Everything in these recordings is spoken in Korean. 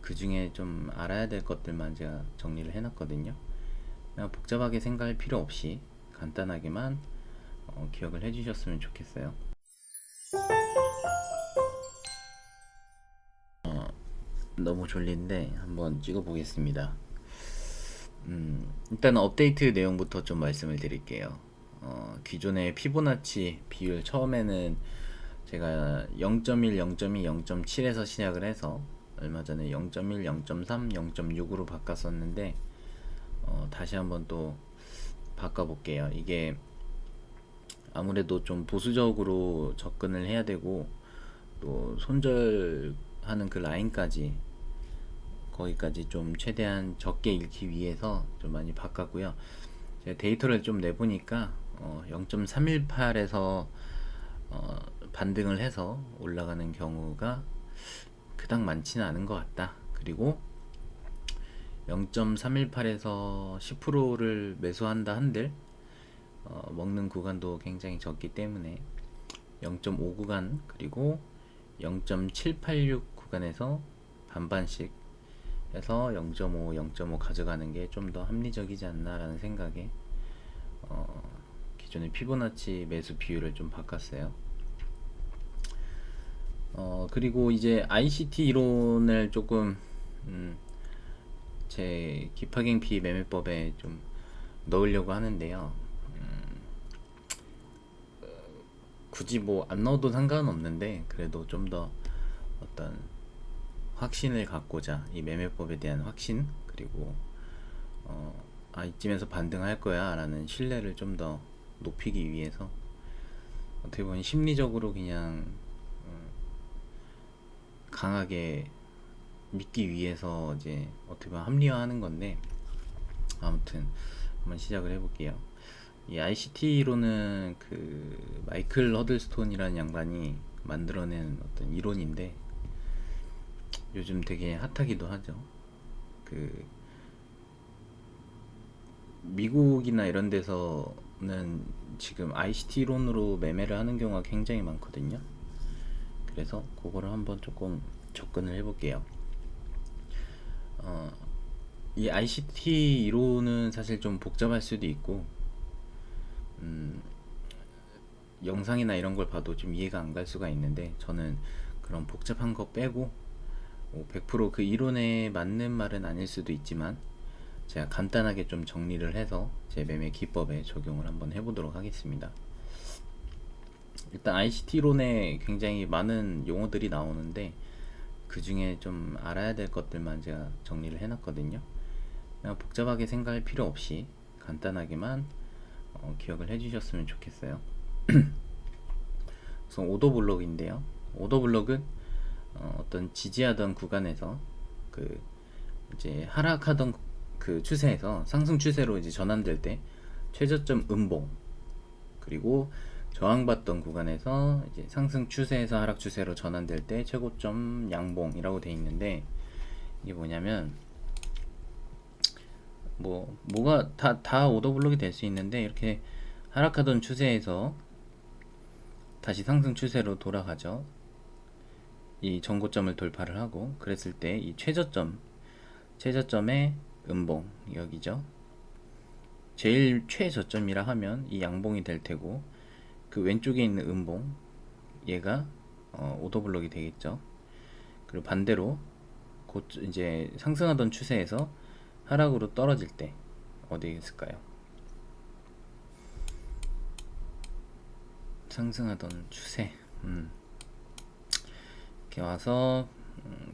그 중에 좀 알아야 될 것들만 제가 정리를 해놨거든요. 그냥 복잡하게 생각할 필요 없이 간단하게만 기억을 해주셨으면 좋겠어요. 너무 졸린데 한번 찍어보겠습니다. 일단 업데이트 내용부터 좀 말씀을 드릴게요. 기존의 피보나치 비율 처음에는 제가 0.1, 0.2, 0.7에서 시작을 해서 얼마 전에 0.1, 0.3, 0.6으로 바꿨었는데 다시 한번 또 바꿔볼게요. 이게 아무래도 좀 보수적으로 접근을 해야 되고 또 손절하는 그 라인까지 거기까지 좀 최대한 적게 잃기 위해서 좀 많이 바꿨고요. 제가 데이터를 좀 내보니까 0.318에서 반등을 해서 올라가는 경우가 그닥 많지는 않은 것 같다. 그리고 0.318에서 10%를 매수한다 한들 먹는 구간도 굉장히 적기 때문에 0.5 구간 그리고 0.786 구간에서 반반씩 해서 0.5, 0.5 가져가는 게 좀 더 합리적이지 않나라는 생각에 기존의 피보나치 매수 비율을 좀 바꿨어요. 그리고 이제 ICT 이론을 조금 제 기파갱피 매매법에 좀 넣으려고 하는데요. 굳이 뭐 안 넣어도 상관은 없는데 그래도 좀 더 어떤 확신을 갖고자 이 매매법에 대한 확신 그리고 이쯤에서 반등할 거야 라는 신뢰를 좀 더 높이기 위해서 어떻게 보면 심리적으로 그냥 강하게 믿기 위해서 이제 어떻게 보면 합리화하는 건데 아무튼 한번 시작을 해볼게요. 이 ICT로는 그 마이클 허들스톤이라는 양반이 만들어낸 어떤 이론인데 요즘 되게 핫하기도 하죠. 그 미국이나 이런 데서는 지금 ICT론으로 매매를 하는 경우가 굉장히 많거든요. 그래서 그거를 한번 조금 접근을 해볼게요. 이 ICT 이론은 사실 좀 복잡할 수도 있고 영상이나 이런 걸 봐도 좀 이해가 안 갈 수가 있는데 저는 그런 복잡한 거 빼고 100%그 이론에 맞는 말은 아닐 수도 있지만 제가 간단하게 좀 정리를 해서 제 매매 기법에 적용을 한번 해보도록 하겠습니다. 일단 ICT론에 굉장히 많은 용어들이 나오는데 그 중에 좀 알아야 될 것들만 제가 정리를 해놨거든요. 그냥 복잡하게 생각할 필요 없이 간단하게만 기억을 해주셨으면 좋겠어요. 우선 오더블록인데요. 오더블록은 어떤 지지하던 구간에서 그 이제 하락하던 그 추세에서 상승 추세로 이제 전환될 때 최저점 음봉 그리고 저항받던 구간에서 이제 상승 추세에서 하락 추세로 전환될 때 최고점 양봉이라고 되어 있는데 이게 뭐냐면 뭐가 다 오더블록이 될 수 있는데 이렇게 하락하던 추세에서 다시 상승 추세로 돌아가죠. 이 전고점을 돌파를 하고 그랬을 때 이 최저점의 음봉 여기죠. 제일 최저점이라 하면 이 양봉이 될 테고 그 왼쪽에 있는 음봉 얘가 오더블록이 되겠죠. 그리고 반대로 곧 이제 상승하던 추세에서 하락으로 떨어질 때 어디 있을까요? 상승하던 추세 이렇게 와서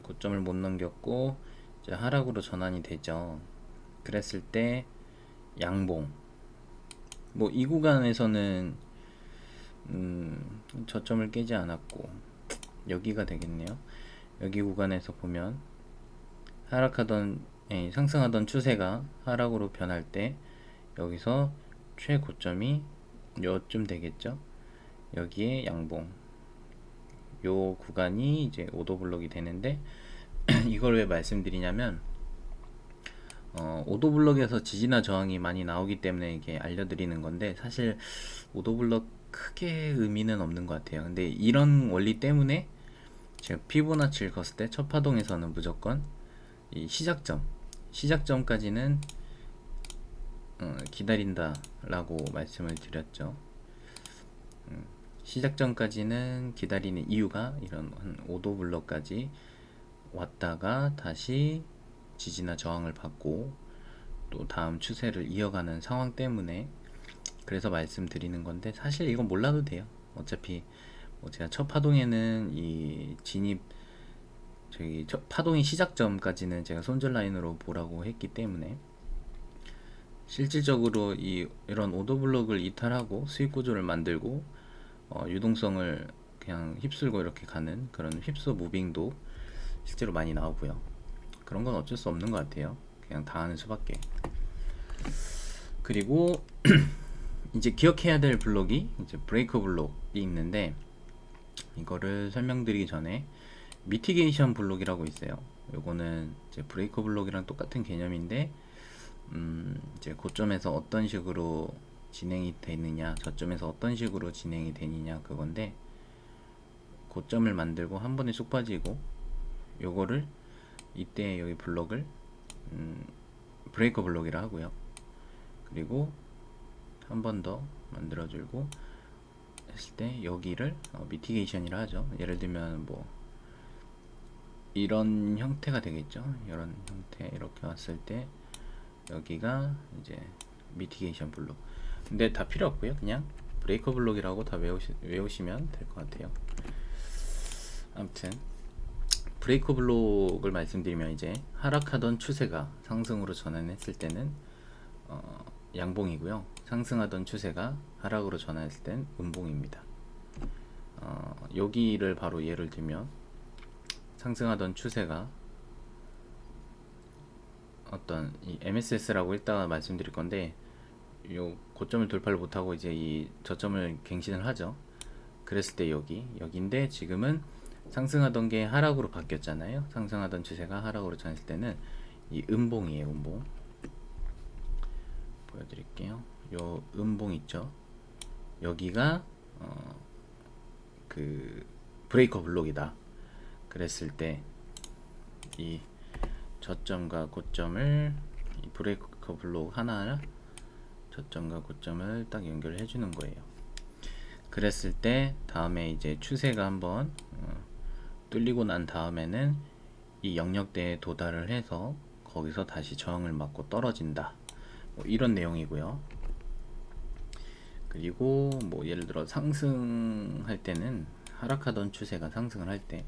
고점을 못 넘겼고 이제 하락으로 전환이 되죠. 그랬을 때 양봉 뭐 이 구간에서는 저점을 깨지 않았고 여기가 되겠네요. 여기 구간에서 보면 상승하던 추세가 하락으로 변할 때 여기서 최고점이 요쯤 되겠죠. 여기에 양봉 요 구간이 이제 오더블록이 되는데 이걸 왜 말씀드리냐면 오더블록에서 지지나 저항이 많이 나오기 때문에 이게 알려드리는 건데 사실 오더블록 크게 의미는 없는 것 같아요. 근데 이런 원리 때문에 제가 피보나치를 걷을 때 첫 파동에서는 무조건 이 시작점까지는 기다린다 라고 말씀을 드렸죠. 시작점까지는 기다리는 이유가 이런 한 5도 블럭까지 왔다가 다시 지지나 저항을 받고 또 다음 추세를 이어가는 상황 때문에 그래서 말씀드리는 건데, 사실 이건 몰라도 돼요. 어차피 뭐 제가 첫 파동에는 이 진입 저기 파동의 시작점까지는 제가 손절 라인으로 보라고 했기 때문에 실질적으로 이런 오더블록을 이탈하고 수익 구조를 만들고 유동성을 그냥 휩쓸고 이렇게 가는 그런 휩쓸 무빙도 실제로 많이 나오고요. 그런 건 어쩔 수 없는 것 같아요. 그냥 당하는 수밖에. 그리고 이제 기억해야 될 블록이 이제 브레이크 블록이 있는데, 이거를 설명드리기 전에 미티게이션 블록이라고 있어요. 요거는 이제 브레이크 블록이랑 똑같은 개념인데 이제 고점에서 어떤 식으로 진행이 되느냐, 저점에서 어떤 식으로 진행이 되느냐 그건데, 고점을 만들고 한 번에 쑥 빠지고 요거를 이때 여기 블록을 브레이크 블록이라 하고요. 그리고 한 번 더 만들어주고 했을 때 여기를 미티게이션이라 하죠. 예를 들면 뭐 이런 형태가 되겠죠. 이런 형태 이렇게 왔을 때 여기가 이제 미티게이션 블록. 근데 다 필요 없고요. 그냥 브레이커 블록이라고 다 외우시면 될 것 같아요. 아무튼 브레이커 블록을 말씀드리면, 이제 하락하던 추세가 상승으로 전환했을 때는 양봉이고요. 상승하던 추세가 하락으로 전환했을 때는 음봉입니다. 여기를 바로 예를 들면 상승하던 추세가 어떤 이 MSS라고 이따가 말씀드릴 건데, 요 고점을 돌파를 못하고 이제 이 저점을 갱신을 하죠. 그랬을 때 여기인데 지금은 상승하던 게 하락으로 바뀌었잖아요. 상승하던 추세가 하락으로 전했을 때는 이 음봉이에요. 음봉 보여드릴게요. 요 음봉 있죠. 여기가 그 브레이커 블록이다. 그랬을 때 이 저점과 고점을 이 브레이커 블록 하나 저점과 고점을 딱 연결해 주는 거예요. 그랬을 때 다음에 이제 추세가 한번 뚫리고 난 다음에는 이 영역대에 도달을 해서 거기서 다시 저항을 맞고 떨어진다. 뭐 이런 내용이고요. 그리고 뭐 예를 들어 상승할 때는 하락하던 추세가 상승을 할 때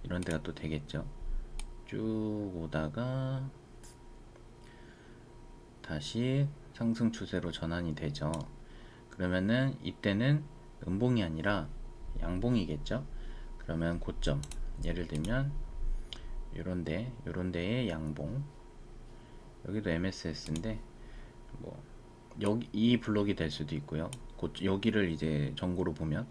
이런 데가 또 되겠죠. 쭉 오다가 다시 상승 추세로 전환이 되죠. 그러면은 이때는 음봉이 아니라 양봉이겠죠. 그러면 고점, 예를 들면 요런 데의 양봉, 여기도 MSS인데 뭐 여기 이 블록이 될 수도 있고요. 여기를 이제 전고로 보면,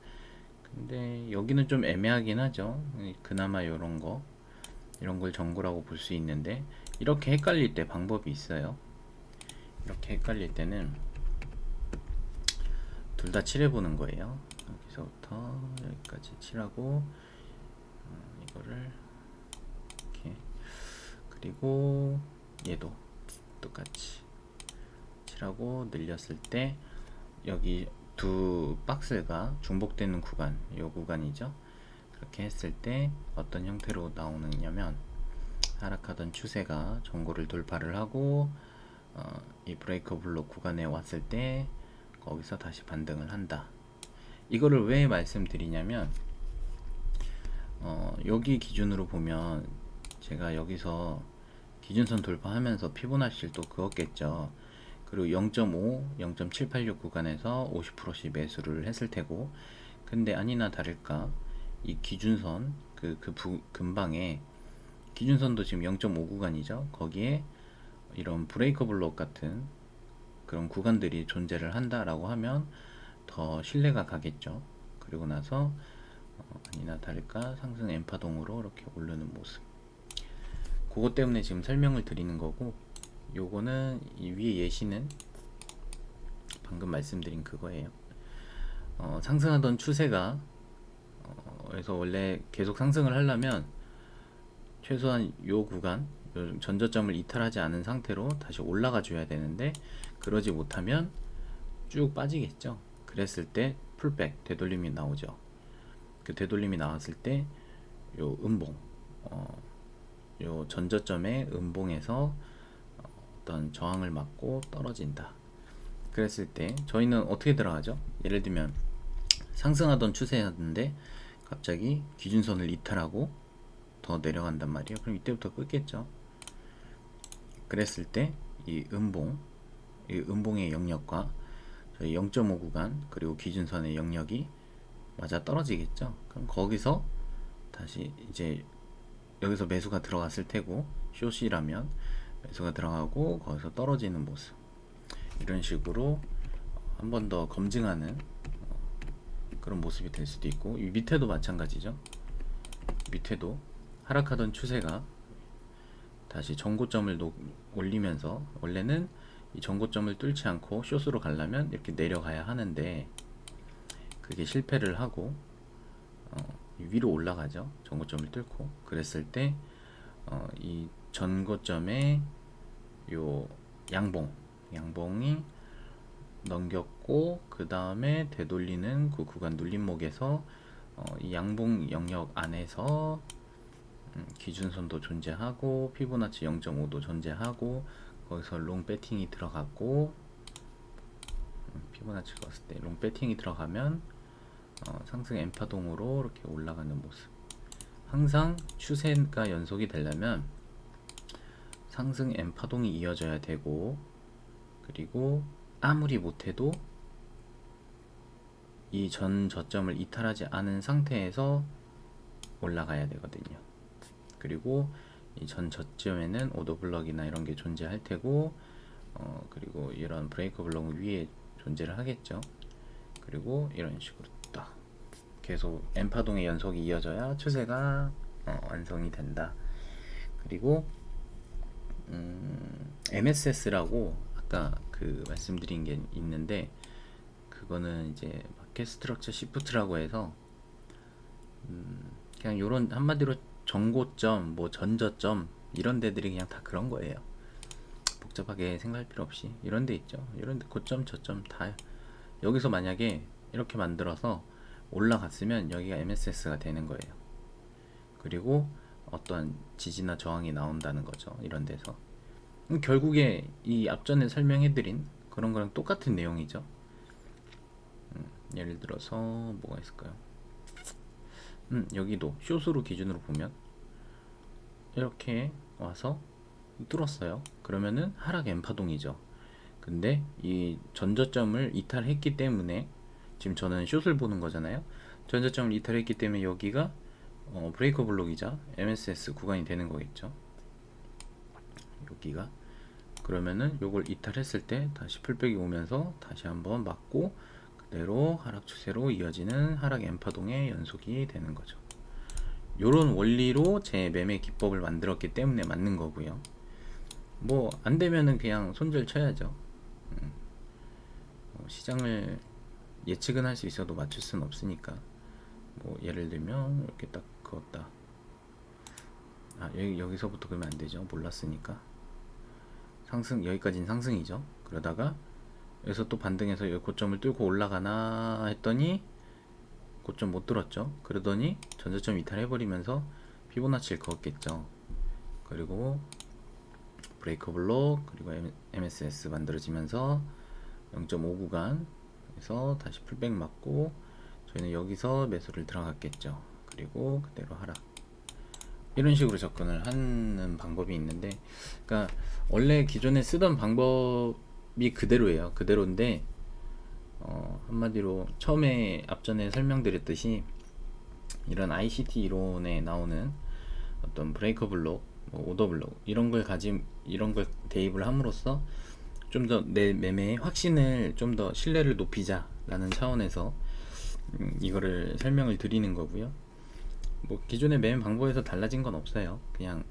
근데 여기는 좀 애매하긴 하죠. 그나마 이런 걸 전고라고 볼 수 있는데, 이렇게 헷갈릴 때 방법이 있어요. 이렇게 헷갈릴 때는 둘 다 칠해보는 거예요. 여기서부터 여기까지 칠하고 이거를 이렇게, 그리고 얘도 똑같이 칠하고 늘렸을 때 여기 두 박스가 중복되는 구간, 이 구간이죠. 그렇게 했을 때 어떤 형태로 나오느냐면, 하락하던 추세가 전고를 돌파를 하고 이 브레이커 블록 구간에 왔을 때 거기서 다시 반등을 한다. 이거를 왜 말씀드리냐면, 여기 기준으로 보면 제가 여기서 기준선 돌파하면서 피보나치를 또 그었겠죠. 그리고 0.5, 0.786 구간에서 50%씩 매수를 했을 테고, 근데 아니나 다를까 이 기준선 근방에 기준선도 지금 0.5 구간이죠. 거기에 이런 브레이커 블록 같은 그런 구간들이 존재를 한다라고 하면 더 신뢰가 가겠죠. 그리고 나서 아니나 다를까 상승 N파동으로 이렇게 오르는 모습, 그것 때문에 지금 설명을 드리는 거고, 요거는 이 위에 예시는 방금 말씀드린 그거예요. 상승하던 추세가 그래서 원래 계속 상승을 하려면 최소한 요 구간, 요 전저점을 이탈하지 않은 상태로 다시 올라가 줘야 되는데, 그러지 못하면 쭉 빠지겠죠. 그랬을 때 풀백 되돌림이 나오죠. 그 되돌림이 나왔을 때 요 음봉, 요 전저점의 음봉에서 어떤 저항을 맞고 떨어진다. 그랬을 때 저희는 어떻게 들어가죠? 예를 들면 상승하던 추세였는데 갑자기 기준선을 이탈하고 더 내려간단 말이에요. 그럼 이때부터 끊겠죠. 그랬을 때 이 음봉의 영역과 저희 0.5 구간 그리고 기준선의 영역이 맞아 떨어지겠죠. 그럼 거기서 다시 이제 여기서 매수가 들어갔을 테고, 숏이라면 매수가 들어가고 거기서 떨어지는 모습, 이런 식으로 한 번 더 검증하는 그런 모습이 될 수도 있고, 이 밑에도 마찬가지죠. 밑에도 하락하던 추세가 다시 전고점을 올리면서, 원래는 이 전고점을 뚫지 않고 숏으로 가려면 이렇게 내려가야 하는데 그게 실패를 하고 위로 올라가죠. 전고점을 뚫고. 그랬을 때 이 전고점의 요 양봉이 넘겼고, 그 다음에 되돌리는 그 구간 눌림목에서 이 양봉 영역 안에서 기준선도 존재하고 피보나치 0.5도 존재하고, 거기서 롱 배팅이 들어갔고, 피보나치가 왔을 때 롱 배팅이 들어가면 상승 N파동으로 이렇게 올라가는 모습. 항상 추세가 연속이 되려면 상승 N파동이 이어져야 되고, 그리고 아무리 못해도 이 전 저점을 이탈하지 않은 상태에서 올라가야 되거든요. 그리고 이 전 저점에는 오더블럭이나 이런 게 존재할 테고, 그리고 이런 브레이크 블록 위에 존재를 하겠죠. 그리고 이런 식으로 딱 계속 N파동의 연속이 이어져야 추세가 완성이 된다. 그리고 MSS라고 아까 그 말씀드린 게 있는데, 그거는 이제 마켓 스트럭처 시프트라고 해서 그냥 요런 한마디로 전고점, 뭐 전저점 이런 데들이 그냥 다 그런 거예요. 복잡하게 생각할 필요 없이 이런 데 있죠. 이런 데 고점 저점 다 여기서 만약에 이렇게 만들어서 올라갔으면 여기가 MSS가 되는 거예요. 그리고 어떠한 지지나 저항이 나온다는 거죠. 이런 데서. 결국에 이 앞전에 설명해드린 그런 거랑 똑같은 내용이죠. 예를 들어서 뭐가 있을까요? 여기도 숏으로 기준으로 보면 이렇게 와서 뚫었어요. 그러면은 하락 N파동이죠. 근데 이 전저점을 이탈했기 때문에, 지금 저는 숏을 보는 거잖아요. 전저점을 이탈했기 때문에 여기가 브레이커 블록이자 MSS 구간이 되는 거겠죠. 여기가. 그러면은 요걸 이탈했을 때 다시 풀백이 오면서 다시 한번 맞고 그대로 하락 추세로 이어지는 하락 N파동의 연속이 되는 거죠. 요런 원리로 제 매매 기법을 만들었기 때문에 맞는 거고요. 뭐 안되면은 그냥 손절 쳐야죠. 시장을 예측은 할 수 있어도 맞출 수는 없으니까. 뭐 예를 들면 이렇게 딱 그었다. 여기서부터 그러면 안되죠. 몰랐으니까. 상승, 여기까지는 상승이죠. 그러다가 여기서 또 반등해서 여기 고점을 뚫고 올라가나 했더니 고점 못 뚫었죠. 그러더니 전저점 이탈해버리면서 피보나치를 그었겠죠. 그리고 브레이커 블록, 그리고 MSS 만들어지면서 0.5 구간에서 다시 풀백 맞고 저희는 여기서 매수를 들어갔겠죠. 그리고 그대로 하락. 이런 식으로 접근을 하는 방법이 있는데, 그러니까 원래 기존에 쓰던 방법이 그대로예요. 그대로인데 한마디로 처음에 앞전에 설명드렸듯이 이런 ICT 이론에 나오는 어떤 브레이커 블록, 뭐 오더 블록 이런 걸 대입을 함으로써 좀 더 내 매매의 확신을 좀 더 신뢰를 높이자라는 차원에서 이거를 설명을 드리는 거고요. 뭐 기존의 매매 방법에서 달라진 건 없어요. 그냥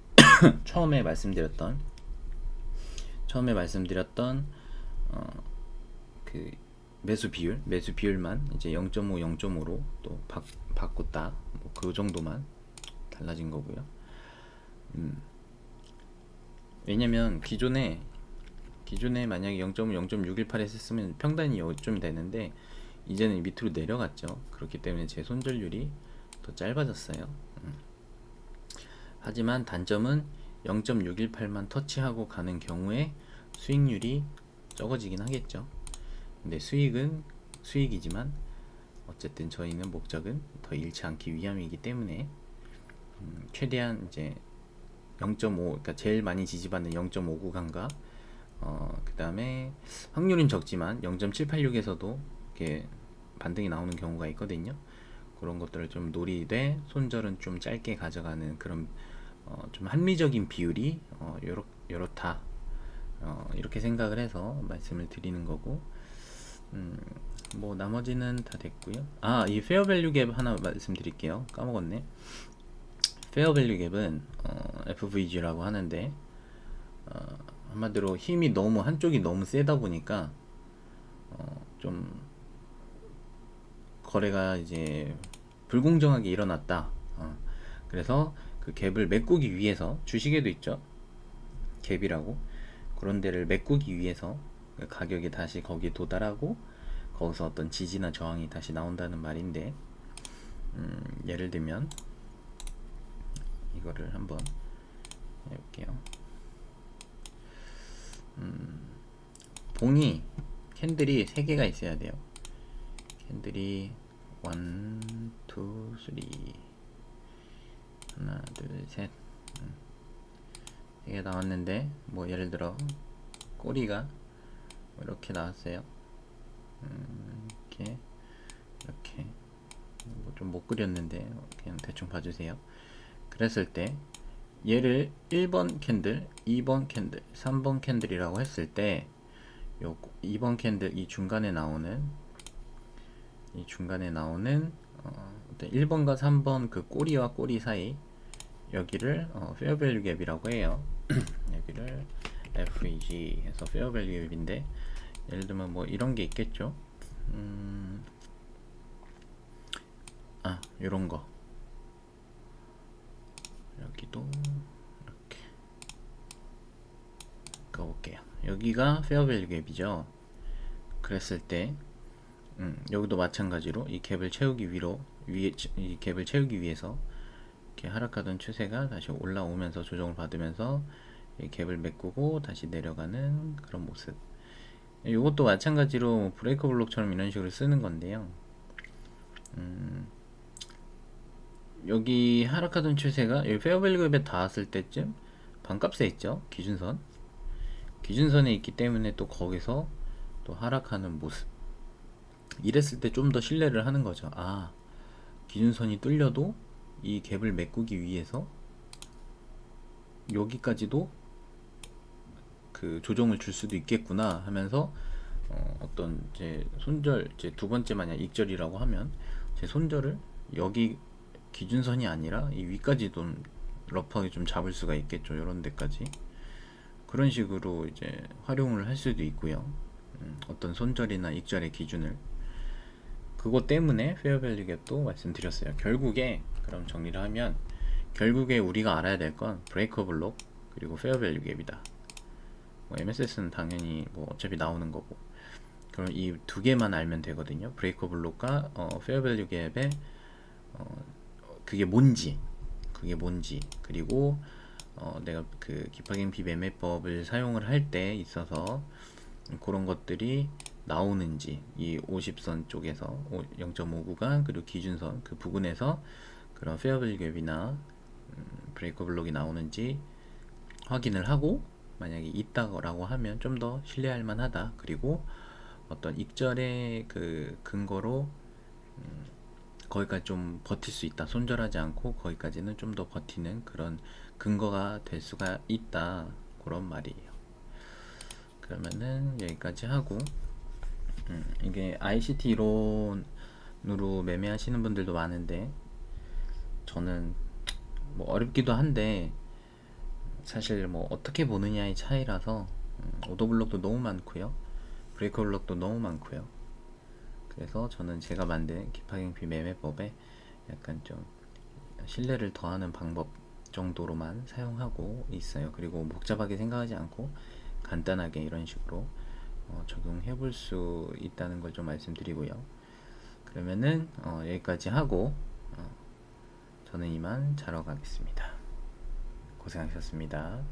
처음에 말씀드렸던 그 매수 비율만 이제 0.5, 0.5로 또 바꿨다. 뭐 그 정도만 달라진 거고요. 왜냐면 기존에 만약에 0.5, 0.618 했으면 평단이 요쯤 되는데 이제는 밑으로 내려갔죠. 그렇기 때문에 제 손절률이 더 짧아졌어요. 하지만 단점은 0.618만 터치하고 가는 경우에 수익률이 적어지긴 하겠죠. 근데 수익은 수익이지만 어쨌든 저희는 목적은 더 잃지 않기 위함이기 때문에 최대한 이제 0.5, 그러니까 제일 많이 지지받는 0.5 구간과 그 다음에 확률은 적지만 0.786에서도 이렇게 반등이 나오는 경우가 있거든요. 그런 것들을 좀 노리되 손절은 좀 짧게 가져가는 그런 좀 합리적인 비율이 요렇다, 이렇게 생각을 해서 말씀을 드리는 거고, 뭐 나머지는 다 됐고요. 이 페어밸류 갭 하나 말씀드릴게요. 까먹었네. 페어밸류 갭은 FVG라고 하는데, 한마디로 힘이 너무 한쪽이 너무 세다 보니까 좀 거래가 이제 불공정하게 일어났다. 그래서 그 갭을 메꾸기 위해서, 주식에도 있죠, 갭이라고. 그런 데를 메꾸기 위해서 그 가격이 다시 거기에 도달하고 거기서 어떤 지지나 저항이 다시 나온다는 말인데, 예를 들면 이거를 한번 해볼게요. 봉이 캔들이 3개가 있어야 돼요. 캔들이 1, 2, 3, 하나, 둘, 셋, 3개 나왔는데, 뭐 예를 들어 꼬리가 이렇게 나왔어요. 이렇게 좀 못 그렸는데 그냥 대충 봐주세요. 그랬을 때 얘를 1번 캔들, 2번 캔들, 3번 캔들이라고 했을 때, 요 2번 캔들 이 중간에 나오는 1번과 3번 그 꼬리와 꼬리 사이, 여기를 페어 밸류 갭이라고 해요. 여기를 FEG 해서 페어 밸류 갭인데, 예를 들면 뭐 이런 게 있겠죠. 요런 거, 여기도 이렇게 가볼게요. 여기가 페어 밸류 갭이죠. 그랬을 때 여기도 마찬가지로 이 갭을 채우기 이 갭을 채우기 위해서 이렇게 하락하던 추세가 다시 올라오면서 조정을 받으면서 이 갭을 메꾸고 다시 내려가는 그런 모습. 이것도 마찬가지로 브레이커 블록처럼 이런 식으로 쓰는 건데요. 여기 하락하던 추세가 여기 페어밸류 갭에 닿았을 때쯤 반값에 있죠. 기준선에 있기 때문에 또 거기서 또 하락하는 모습. 이랬을 때 좀 더 신뢰를 하는 거죠. 기준선이 뚫려도 이 갭을 메꾸기 위해서 여기까지도 그 조정을 줄 수도 있겠구나 하면서 어떤 제 손절, 제 두 번째 만약 익절이라고 하면 제 손절을 여기 기준선이 아니라 이 위까지 좀 러프하게 좀 잡을 수가 있겠죠. 이런 데까지 그런 식으로 이제 활용을 할 수도 있고요. 어떤 손절이나 익절의 기준을, 그것 때문에 페어밸류 갭도 말씀드렸어요. 결국에 그럼 정리를 하면, 결국에 우리가 알아야 될 건 브레이커 블록 그리고 페어밸류 갭이다. 뭐 MSS는 당연히 뭐 어차피 나오는 거고, 그럼 이 두 개만 알면 되거든요. 브레이커 블록과 페어밸류 갭의 그게 뭔지, 그리고 내가 그 기파갱피 매매법을 사용을 할 때 있어서 그런 것들이 나오는지, 이 50선 쪽에서 0.5 구간 그리고 기준선 그 부근에서 그런 페어밸류 갭이나 브레이커 블록이 나오는지 확인을 하고, 만약에 있다고 하면 좀 더 신뢰할 만하다. 그리고 어떤 익절의 그 근거로 거기까지 좀 버틸 수 있다. 손절하지 않고 거기까지는 좀 더 버티는 그런 근거가 될 수가 있다. 그런 말이에요. 그러면은 여기까지 하고, 이게 ICT 이론으로 매매하시는 분들도 많은데, 저는 뭐 어렵기도 한데 사실 뭐 어떻게 보느냐의 차이라서, 오더블록도 너무 많고요, 브레이커 블록도 너무 많고요. 그래서 저는 제가 만든 기파갱피 매매법에 약간 좀 신뢰를 더하는 방법 정도로만 사용하고 있어요. 그리고 복잡하게 생각하지 않고 간단하게 이런 식으로 적용해 볼 수 있다는 걸 좀 말씀드리고요. 그러면은 여기까지 하고 저는 이만 자러 가겠습니다. 고생하셨습니다.